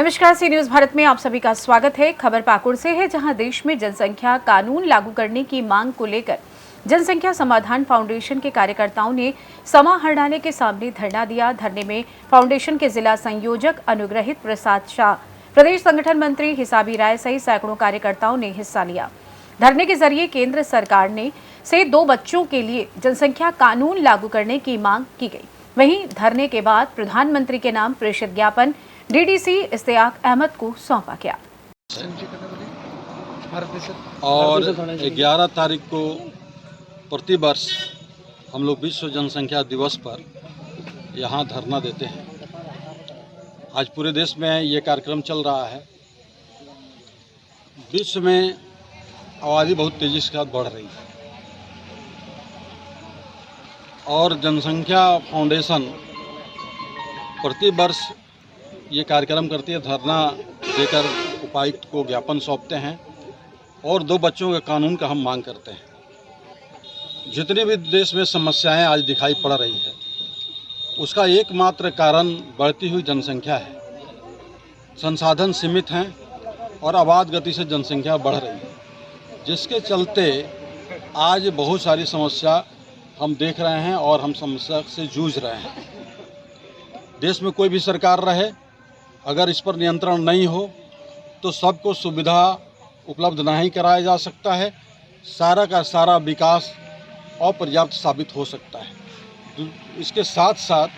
नमस्कार, सी न्यूज भारत में आप सभी का स्वागत है। खबर पाकुड़ से है, जहां देश में जनसंख्या कानून लागू करने की मांग को लेकर जनसंख्या समाधान फाउंडेशन के कार्यकर्ताओं ने समा हरडाने के सामने धरना दिया। धरने में फाउंडेशन के जिला संयोजक अनुग्रहित प्रसाद शाह, प्रदेश संगठन मंत्री हिसाबी राय सहित सैकड़ों कार्यकर्ताओं ने हिस्सा लिया। धरने के जरिए केंद्र सरकार ने से 2 बच्चों के लिए जनसंख्या कानून लागू करने की मांग की गई। वहीं धरने के बाद प्रधानमंत्री के नाम प्रेषित ज्ञापन डीडीसी इश्तियाक अहमद को सौंपा गया और 11 तारीख को प्रतिवर्ष हम लोग विश्व जनसंख्या दिवस पर यहाँ धरना देते हैं। आज पूरे देश में ये कार्यक्रम चल रहा है। विश्व में आबादी बहुत तेज़ी के साथ बढ़ रही है और जनसंख्या फाउंडेशन प्रतिवर्ष ये कार्यक्रम करती है। धरना देकर उपायुक्त को ज्ञापन सौंपते हैं और 2 बच्चों के कानून का हम मांग करते हैं। जितनी भी देश में समस्याएं आज दिखाई पड़ रही है, उसका एकमात्र कारण बढ़ती हुई जनसंख्या है। संसाधन सीमित हैं और अबाध गति से जनसंख्या बढ़ रही है, जिसके चलते आज बहुत सारी समस्या हम देख रहे हैं और हम समस्या से जूझ रहे हैं। देश में कोई भी सरकार रहे, अगर इस पर नियंत्रण नहीं हो तो सबको सुविधा उपलब्ध नहीं कराया जा सकता है। सारा का सारा विकास अपर्याप्त साबित हो सकता है। इसके साथ साथ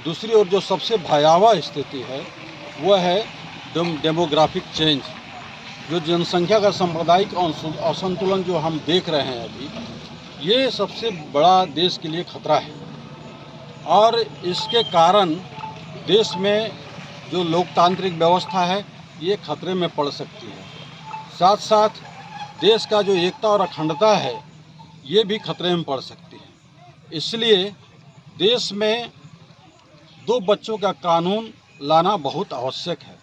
दूसरी ओर जो सबसे भयावह स्थिति है वह है डेमोग्राफिक चेंज। जो जनसंख्या का सांप्रदायिक असंतुलन जो हम देख रहे हैं अभी, ये सबसे बड़ा देश के लिए खतरा है और इसके कारण देश में जो लोकतांत्रिक व्यवस्था है ये खतरे में पड़ सकती है। साथ साथ देश का जो एकता और अखंडता है ये भी खतरे में पड़ सकती है। इसलिए देश में 2 बच्चों का कानून लाना बहुत आवश्यक है।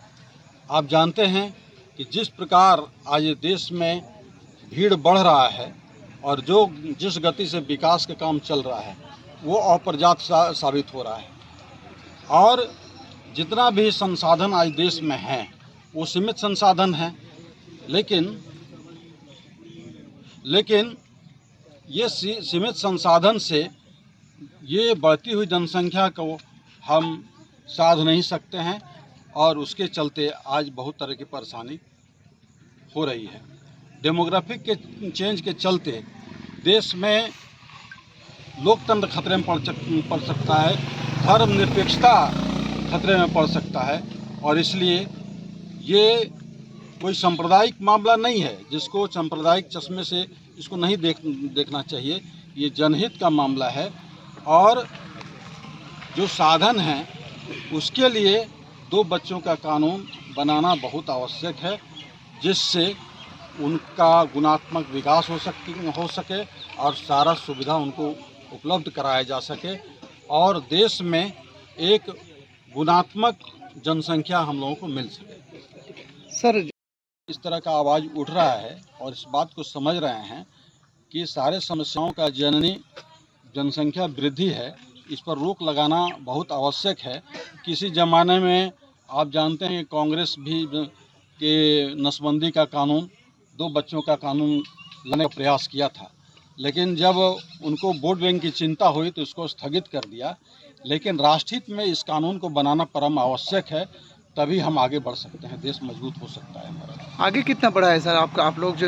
आप जानते हैं कि जिस प्रकार आज देश में भीड़ बढ़ रहा है और जिस गति से विकास का काम चल रहा है वो अपर्याप्त साबित हो रहा है और जितना भी संसाधन आज देश में है वो सीमित संसाधन हैं, लेकिन ये सीमित संसाधन से ये बढ़ती हुई जनसंख्या को हम साध नहीं सकते हैं और उसके चलते आज बहुत तरह की परेशानी हो रही है। डेमोग्राफिक के चेंज के चलते देश में लोकतंत्र खतरे में पड़ सकता है, धर्मनिरपेक्षता खतरे में पड़ सकता है और इसलिए ये कोई सांप्रदायिक मामला नहीं है जिसको सांप्रदायिक चश्मे से इसको नहीं देखना चाहिए। ये जनहित का मामला है और जो साधन हैं उसके लिए 2 बच्चों का कानून बनाना बहुत आवश्यक है, जिससे उनका गुणात्मक विकास हो सके और सारा सुविधा उनको उपलब्ध कराया जा सके और देश में एक गुणात्मक जनसंख्या हम लोगों को मिल सके। सर, इस तरह का आवाज़ उठ रहा है और इस बात को समझ रहे हैं कि सारे समस्याओं का जननी जनसंख्या वृद्धि है। इस पर रोक लगाना बहुत आवश्यक है। किसी ज़माने में आप जानते हैं कांग्रेस भी के नसबंदी का कानून, 2 बच्चों का कानून लाने का प्रयास किया था, लेकिन जब उनको वोट बैंक की चिंता हुई तो इसको स्थगित कर दिया। लेकिन राष्ट्रहित में इस कानून को बनाना परम आवश्यक है, तभी हम आगे बढ़ सकते हैं, देश मजबूत हो सकता है हमारा। आगे कितना बड़ा है सर आप लोग जो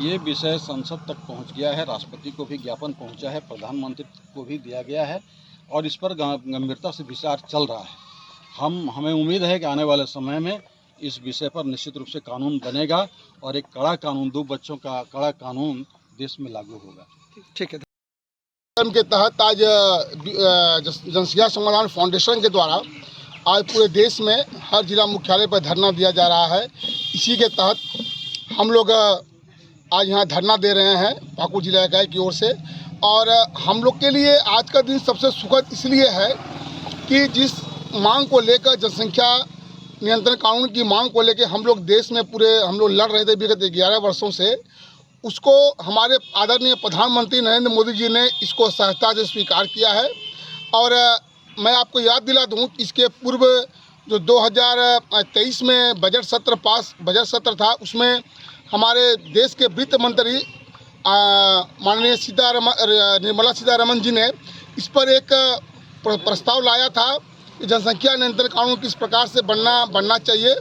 ये विषय संसद तक पहुंच गया है, राष्ट्रपति को भी ज्ञापन पहुंचा है, प्रधानमंत्री को भी दिया गया है और इस पर गंभीरता से विचार चल रहा है। हमें उम्मीद है कि आने वाले समय में इस विषय पर निश्चित रूप से कानून बनेगा और एक कड़ा कानून, 2 बच्चों का कड़ा कानून देश में लागू होगा। ठीक है। के तहत आज जनसंख्या समाधान फाउंडेशन के द्वारा आज पूरे देश में हर जिला मुख्यालय पर धरना दिया जा रहा है। इसी के तहत हम लोग आज यहाँ धरना दे रहे हैं पाकुड़ जिला इकाई की ओर से और हम लोग के लिए आज का दिन सबसे सुखद इसलिए है कि जिस मांग को लेकर जनसंख्या नियंत्रण कानून की मांग को लेकर हम लोग देश में हम लोग लड़ रहे थे विगत 11 वर्षों से, उसको हमारे आदरणीय प्रधानमंत्री नरेंद्र मोदी जी ने इसको सहजता से स्वीकार किया है। और मैं आपको याद दिला दूं, इसके पूर्व जो 2023 में बजट सत्र था, उसमें हमारे देश के वित्त मंत्री माननीय निर्मला सीतारमन जी ने इस पर एक प्रस्ताव लाया था कि जनसंख्या नियंत्रण कानून किस प्रकार से बनना चाहिए।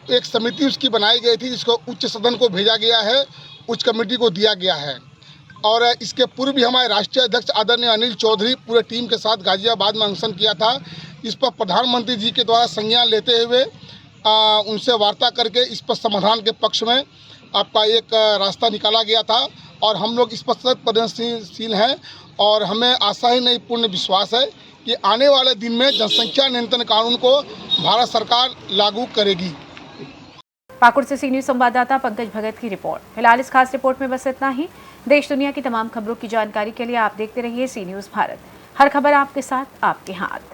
एक समिति उसकी बनाई गई थी, जिसको उच्च सदन को भेजा गया है, उच्च कमेटी को दिया गया है। और इसके पूर्व भी हमारे राष्ट्रीय अध्यक्ष आदरणीय अनिल चौधरी पूरे टीम के साथ गाजियाबाद में अनशन किया था। इस पर प्रधानमंत्री जी के द्वारा संज्ञान लेते हुए उनसे वार्ता करके इस पर समाधान के पक्ष में आपका एक रास्ता निकाला गया था और हम लोग इस पर सतत प्रयत्नशील हैं और हमें आशा ही नहीं पूर्ण विश्वास है कि आने वाले दिन में जनसंख्या नियंत्रण कानून को भारत सरकार लागू करेगी। पाकुड़ से सी न्यूज संवाददाता पंकज भगत की रिपोर्ट। फिलहाल इस खास रिपोर्ट में बस इतना ही। देश दुनिया की तमाम खबरों की जानकारी के लिए आप देखते रहिए सी न्यूज भारत। हर खबर आपके साथ, आपके हाथ।